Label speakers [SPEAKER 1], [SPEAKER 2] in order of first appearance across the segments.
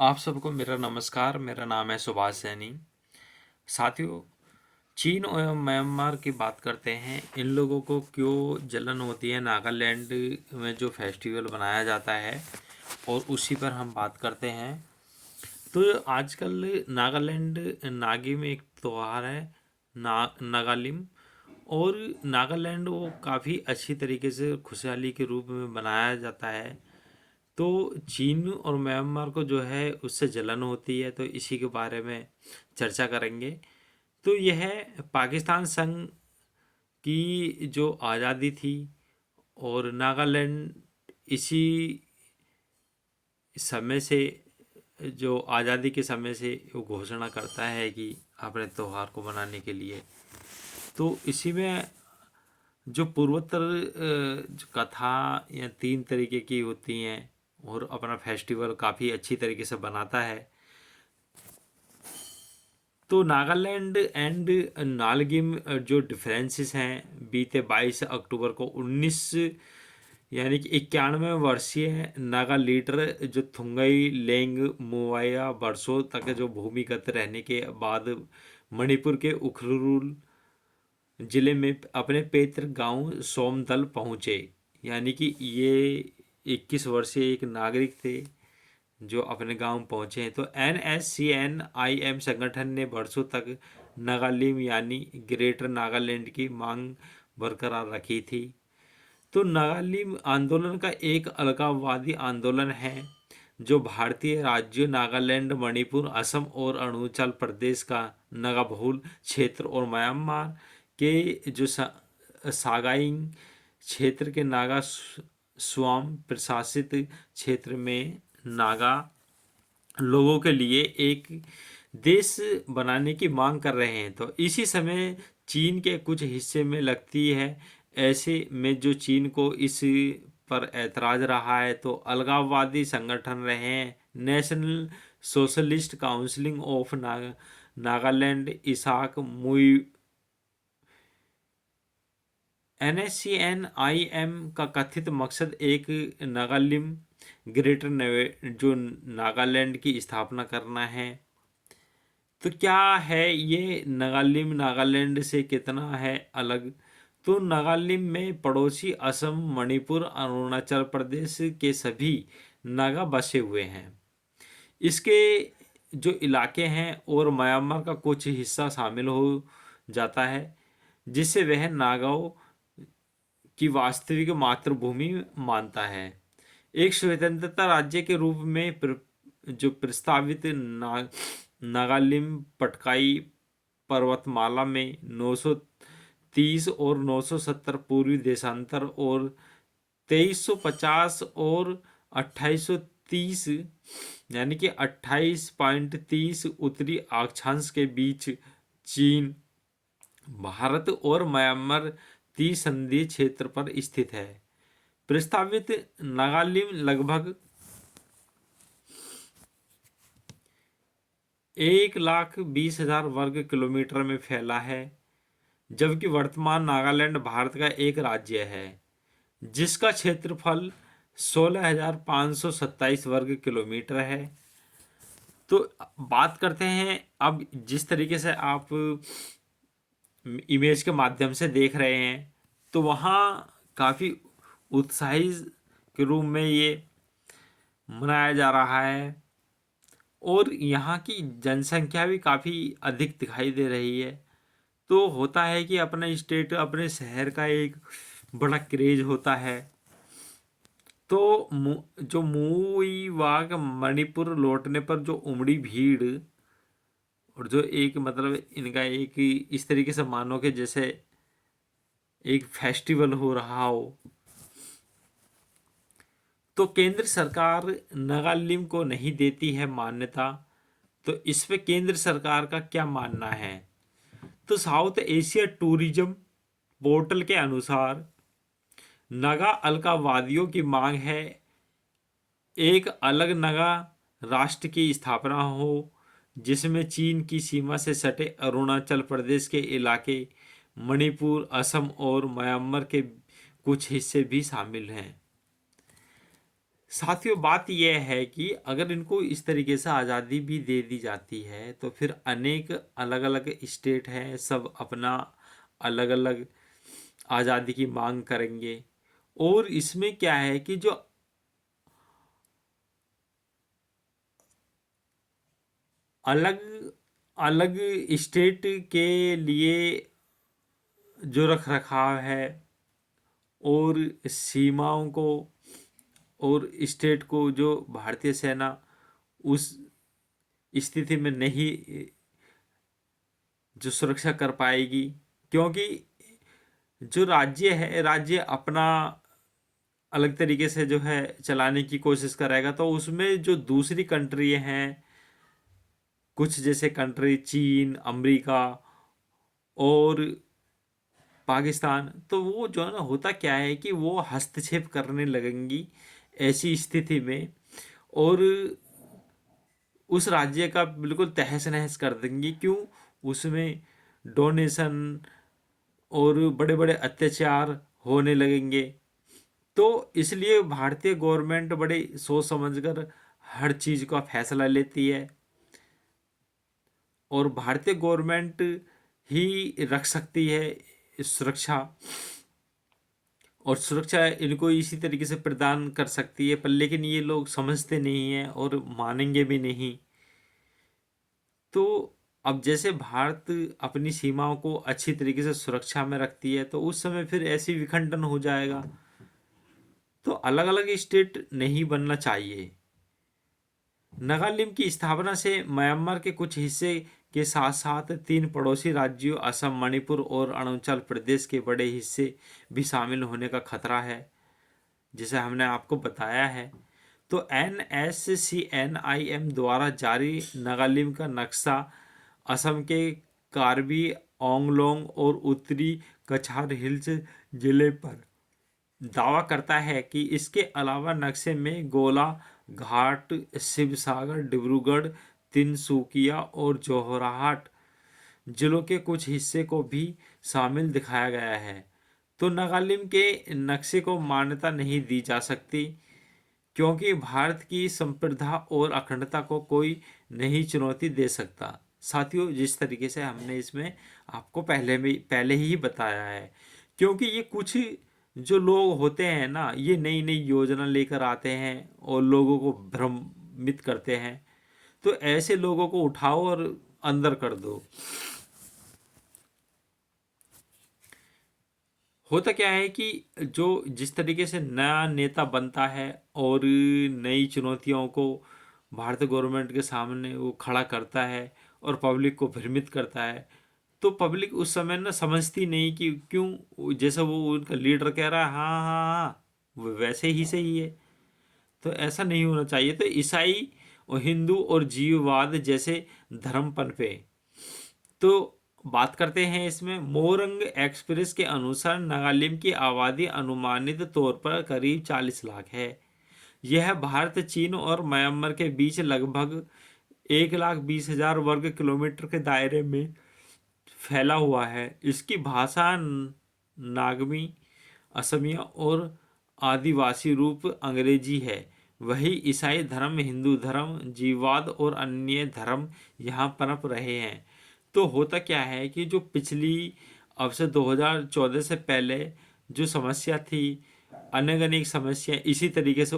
[SPEAKER 1] आप सबको मेरा नमस्कार। मेरा नाम है सुभाष सैनी। साथियों, चीन और म्यांमार की बात करते हैं। इन लोगों को क्यों जलन होती है नागालैंड में जो फेस्टिवल बनाया जाता है, और उसी पर हम बात करते हैं। तो आजकल नागालैंड नागी में एक त्यौहार है नागालिम। और नागालैंड वो काफ़ी अच्छी तरीके से खुशहाली के रूप में बनाया जाता है। तो चीन और म्यांमार को जो है उससे जलन होती है, तो इसी के बारे में चर्चा करेंगे। तो यह पाकिस्तान संघ की जो आज़ादी थी, और नागालैंड इसी समय से, जो आज़ादी के समय से वो घोषणा करता है कि अपने त्यौहार को मनाने के लिए। तो इसी में जो पूर्वोत्तर जो कथा या तीन तरीके की होती हैं, और अपना फेस्टिवल काफ़ी अच्छी तरीके से बनाता है। तो नागालैंड एंड नालगिम जो डिफरेंसेस हैं, बीते 22 अक्टूबर को 19 यानी कि 91 वर्षीय नागा लीडर जो थुंगई लेंग मुवाया वर्षों तक जो भूमिगत रहने के बाद मणिपुर के उखरुल जिले में अपने पैतृक गांव सोमदल पहुंचे। यानी कि ये 21 वर्षीय एक नागरिक थे जो अपने गांव पहुंचे हैं। तो NSCN-IM संगठन ने वर्षों तक नागालिम यानी ग्रेटर नागालैंड की मांग बरकरार रखी थी। तो नागालिम आंदोलन का एक अलगाववादी आंदोलन है जो भारतीय राज्यों नागालैंड, मणिपुर, असम और अरुणाचल प्रदेश का नागा बहुल क्षेत्र और म्यांमार के जो सागाइंग क्षेत्र के नागा स्वाम प्रशासित क्षेत्र में नागा लोगों के लिए एक देश बनाने की मांग कर रहे हैं। तो इसी समय चीन के कुछ हिस्से में लगती है। ऐसे में जो चीन को इस पर ऐतराज रहा है, तो अलगाववादी संगठन रहे हैं national socialist council of Nagaland, Isak Muivah. NSCN-IM का कथित मकसद एक नागालिम ग्रेटर जो नागालैंड की स्थापना करना है। तो क्या है ये नागालिम, नागालैंड से कितना है अलग? तो नागालिम में पड़ोसी असम, मणिपुर, अरुणाचल प्रदेश के सभी नागा बसे हुए हैं। इसके जो इलाके हैं और म्यांमार का कुछ हिस्सा शामिल हो जाता है, जिसे वह नागाओं की वास्तविक मातृभूमि मानता है। एक स्वतंत्रता राज्य के रूप में जो प्रस्तावित नागालिम पटकाई पर्वतमाला में 930 और 970 पूर्वी देशांतर और 2350 और 2830 यानी कि 28.30 उत्तरी अक्षांश के बीच चीन, भारत और म्यांमार त्रिसंधीय क्षेत्र पर स्थित है। प्रस्तावित नागालिम लगभग 1,20,000 वर्ग किलोमीटर में फैला है, जबकि वर्तमान नागालैंड भारत का एक राज्य है जिसका क्षेत्रफल 16,527 वर्ग किलोमीटर है। तो बात करते हैं अब, जिस तरीके से आप इमेज के माध्यम से देख रहे हैं, तो वहाँ काफ़ी उत्साही के रूप में ये मनाया जा रहा है, और यहाँ की जनसंख्या भी काफ़ी अधिक दिखाई दे रही है। तो होता है कि अपना स्टेट, अपने शहर का एक बड़ा क्रेज होता है। तो जो मुई वाग मणिपुर लौटने पर जो उमड़ी भीड़, और जो एक मतलब इनका एक इस तरीके से मानो कि जैसे एक फेस्टिवल हो रहा हो। तो केंद्र सरकार नागालिम को नहीं देती है मान्यता। तो इस पे केंद्र सरकार का क्या मानना है? तो साउथ एशिया टूरिज्म पोर्टल के अनुसार नागा अलगाववादियों की मांग है एक अलग नागा राष्ट्र की स्थापना हो, जिसमें चीन की सीमा से सटे अरुणाचल प्रदेश के इलाके, मणिपुर, असम और म्यांमार के कुछ हिस्से भी शामिल हैं। साथियों बात यह है कि अगर इनको इस तरीके से आज़ादी भी दे दी जाती है तो फिर अनेक अलग अलग स्टेट हैं, सब अपना अलग अलग आज़ादी की मांग करेंगे। और इसमें क्या है कि जो अलग अलग स्टेट के लिए जो रख रखाव है और सीमाओं को और स्टेट को जो भारतीय सेना उस स्थिति में नहीं जो सुरक्षा कर पाएगी, क्योंकि जो राज्य है राज्य अपना अलग तरीके से जो है चलाने की कोशिश करेगा, तो उसमें जो दूसरी कंट्री हैं कुछ जैसे कंट्री चीन, अमेरिका और पाकिस्तान, तो वो जो है ना होता क्या है कि वो हस्तक्षेप करने लगेंगी ऐसी स्थिति में और उस राज्य का बिल्कुल तहस नहस कर देंगी। क्यों? उसमें डोनेशन और बड़े बड़े अत्याचार होने लगेंगे। तो इसलिए भारतीय गवर्नमेंट बड़े सोच समझकर हर चीज़ का फैसला लेती है और भारतीय गवर्नमेंट ही रख सकती है सुरक्षा, और सुरक्षा इनको इसी तरीके से प्रदान कर सकती है, पर लेकिन ये लोग समझते नहीं हैं और मानेंगे भी नहीं। तो अब जैसे भारत अपनी सीमाओं को अच्छी तरीके से सुरक्षा में रखती है तो उस समय फिर ऐसी विखंडन हो जाएगा। तो अलग अलग स्टेट नहीं बनना चाहिए। नागालैंड की स्थापना से म्यांमार के कुछ हिस्से के साथ साथ तीन पड़ोसी राज्यों असम, मणिपुर और अरुणाचल प्रदेश के बड़े हिस्से भी शामिल होने का खतरा है, जैसे हमने आपको बताया है। तो NSCNIM द्वारा जारी नागालैंड का नक्शा असम के कार्बी आंगलोंग और उत्तरी कछार हिल्स जिले पर दावा करता है कि इसके अलावा नक्शे में गोलाघाट, शिवसागर, डिब्रूगढ़, तिनसुकिया और जोरहाट जिलों के कुछ हिस्से को भी शामिल दिखाया गया है। तो नागालैंड के नक्शे को मान्यता नहीं दी जा सकती क्योंकि भारत की संप्रभुता और अखंडता को कोई नहीं चुनौती दे सकता। साथियों, जिस तरीके से हमने इसमें आपको पहले ही बताया है, क्योंकि ये कुछ जो लोग होते हैं ना, ये नई नई योजना लेकर आते हैं और लोगों को भ्रमित करते हैं। तो ऐसे लोगों को उठाओ और अंदर कर दो। होता क्या है कि जो जिस तरीके से नया नेता बनता है और नई चुनौतियों को भारतीय गवर्नमेंट के सामने वो खड़ा करता है और पब्लिक को भ्रमित करता है, तो पब्लिक उस समय ना समझती नहीं कि क्यों, जैसा वो उनका लीडर कह रहा है हाँ हाँ हाँ वो वैसे ही सही है। तो ऐसा नहीं होना चाहिए। तो ईसाई और हिंदू और जीववाद जैसे धर्म पनपे। तो बात करते हैं इसमें। मोरंग एक्सप्रेस के अनुसार नागालैंड की आबादी अनुमानित तौर पर करीब 40 लाख है। यह भारत, चीन और म्यांमार के बीच लगभग 1,20,000 वर्ग किलोमीटर के दायरे में फैला हुआ है। इसकी भाषा नागमी, असमिया और आदिवासी रूप अंग्रेजी है। वही ईसाई धर्म, हिंदू धर्म, जीववाद और अन्य धर्म यहाँ पनप रहे हैं। तो होता क्या है कि जो पिछली अब से 2014 से पहले जो समस्या थी, अनेक अनेक समस्या इसी तरीके से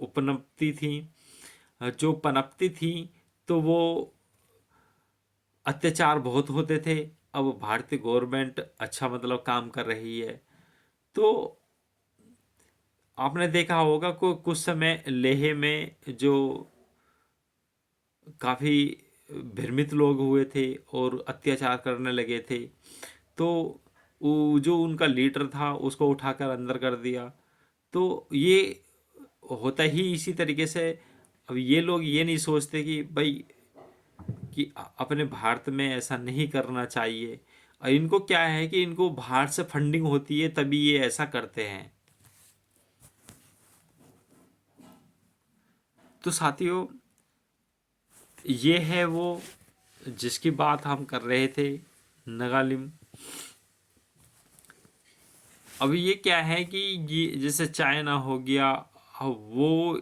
[SPEAKER 1] उपनपती थी, जो पनपती थी, तो वो अत्याचार बहुत होते थे। अब भारतीय गवर्नमेंट अच्छा मतलब काम कर रही है। तो आपने देखा होगा को कुछ समय लेह में जो काफ़ी भ्रमित लोग हुए थे और अत्याचार करने लगे थे, तो वो जो उनका लीडर था उसको उठाकर अंदर कर दिया। तो ये होता ही इसी तरीके से। अब ये लोग ये नहीं सोचते कि भाई कि अपने भारत में ऐसा नहीं करना चाहिए, और इनको क्या है कि इनको बाहर से फंडिंग होती है तभी ये ऐसा करते हैं। तो साथियों, ये है वो जिसकी बात हम कर रहे थे, नागालैंड। अब ये क्या है कि ये जैसे चाइना हो गया, अब वो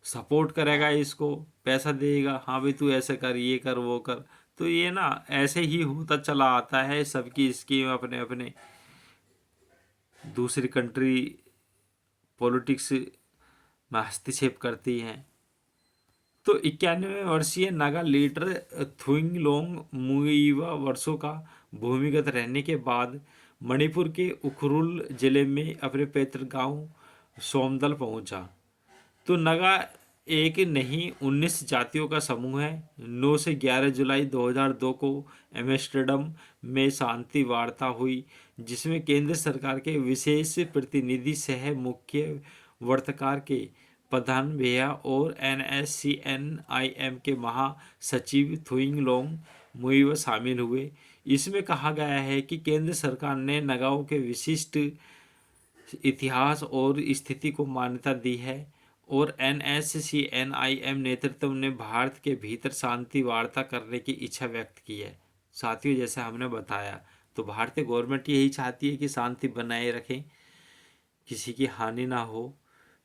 [SPEAKER 1] सपोर्ट करेगा, इसको पैसा देगा, हाँ भाई तू ऐसे कर, ये कर, वो कर। तो ये ना ऐसे ही होता चला आता है, सबकी स्कीम अपने अपने दूसरी कंट्री पॉलिटिक्स में हस्तक्षेप करती हैं। तो 91 वर्षीय नागा लीडर थुइंगलोंग मुइवा वर्षों का भूमिगत रहने के बाद मणिपुर के उखरुल जिले में अपने पैतृक गांव सोमदल पहुंचा। तो नगा एक नहीं 19 जातियों का समूह है। 9 से 11 जुलाई 2002 को एम्स्टर्डम में शांति वार्ता हुई, जिसमें केंद्र सरकार के विशेष प्रतिनिधि सह मुख्य वर्तकार के प्रधान भैया और NSCNIM के महासचिव थुइंगलोंग मुइवा शामिल हुए। इसमें कहा गया है कि केंद्र सरकार ने नगाओं के विशिष्ट इतिहास और स्थिति को मान्यता दी है और NSCNIM नेतृत्व ने भारत के भीतर शांति वार्ता करने की इच्छा व्यक्त की है। साथियों, जैसे हमने बताया, तो भारतीय गवर्नमेंट यही चाहती है कि शांति बनाए रखें, किसी की हानि ना हो।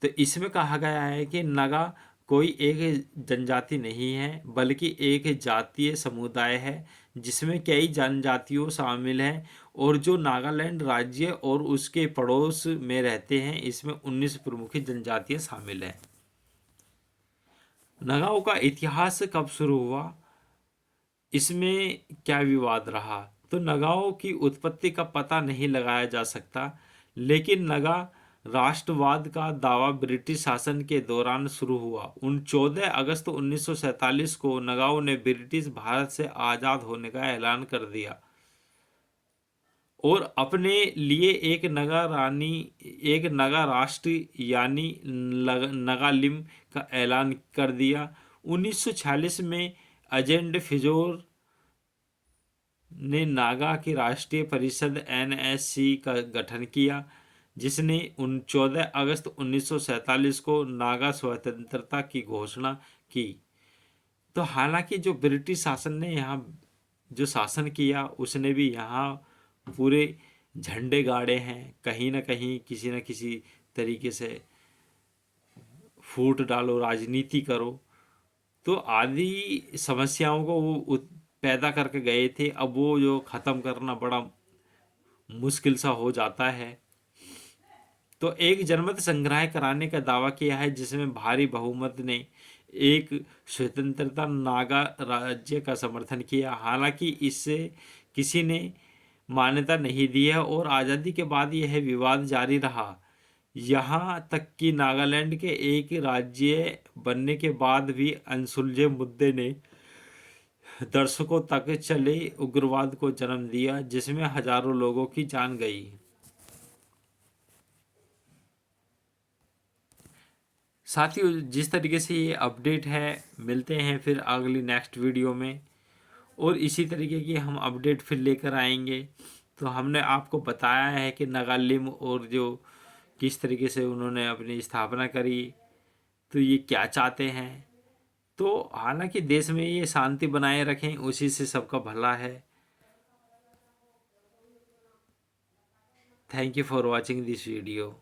[SPEAKER 1] तो इसमें कहा गया है कि नगा कोई एक जनजाति नहीं है, बल्कि एक जातीय समुदाय है जिसमें कई जनजातियों शामिल हैं, और जो नागालैंड राज्य और उसके पड़ोस में रहते हैं, इसमें 19 प्रमुख जनजातियां शामिल हैं। नगाओं का इतिहास कब शुरू हुआ, इसमें क्या विवाद रहा, तो नगाओं की उत्पत्ति का पता नहीं लगाया जा सकता, लेकिन नगा राष्ट्रवाद का दावा ब्रिटिश शासन के दौरान शुरू हुआ। 14 अगस्त 1947 को नगाओं ने ब्रिटिश भारत से आज़ाद होने का ऐलान कर दिया और अपने लिए एक नगा राष्ट्र यानी नगालिम का ऐलान कर दिया। 1946 में अजेंड फिजोर ने नागा की राष्ट्रीय परिषद NSC का गठन किया, जिसने 14 अगस्त 1947 को नागा स्वतंत्रता की घोषणा की। तो हालांकि जो ब्रिटिश शासन ने यहाँ जो शासन किया, उसने भी यहाँ पूरे झंडे गाड़े हैं, कहीं ना कहीं किसी न किसी तरीके से फूट डालो, राजनीति करो। तो आदि समस्याओं को वो पैदा करके गए थे। अब वो जो ख़त्म करना बड़ा मुश्किल सा हो जाता है। तो एक जनमत संग्रह कराने का दावा किया है, जिसमें भारी बहुमत ने एक स्वतंत्रता नागा राज्य का समर्थन किया। हालांकि इससे किसी ने मान्यता नहीं दी है और आज़ादी के बाद यह विवाद जारी रहा, यहाँ तक कि नागालैंड के एक राज्य बनने के बाद भी अनसुलझे मुद्दे ने दशकों तक चले उग्रवाद को जन्म दिया, जिसमें हजारों लोगों की जान गई। साथियों, जिस तरीके से ये अपडेट है, मिलते हैं फिर अगली नेक्स्ट वीडियो में और इसी तरीके की हम अपडेट फिर लेकर आएंगे। तो हमने आपको बताया है कि नगालिम और जो किस तरीके से उन्होंने अपनी स्थापना करी, तो ये क्या चाहते हैं। तो हालांकि देश में ये शांति बनाए रखें, उसी से सबका भला है। Thank you for watching this video.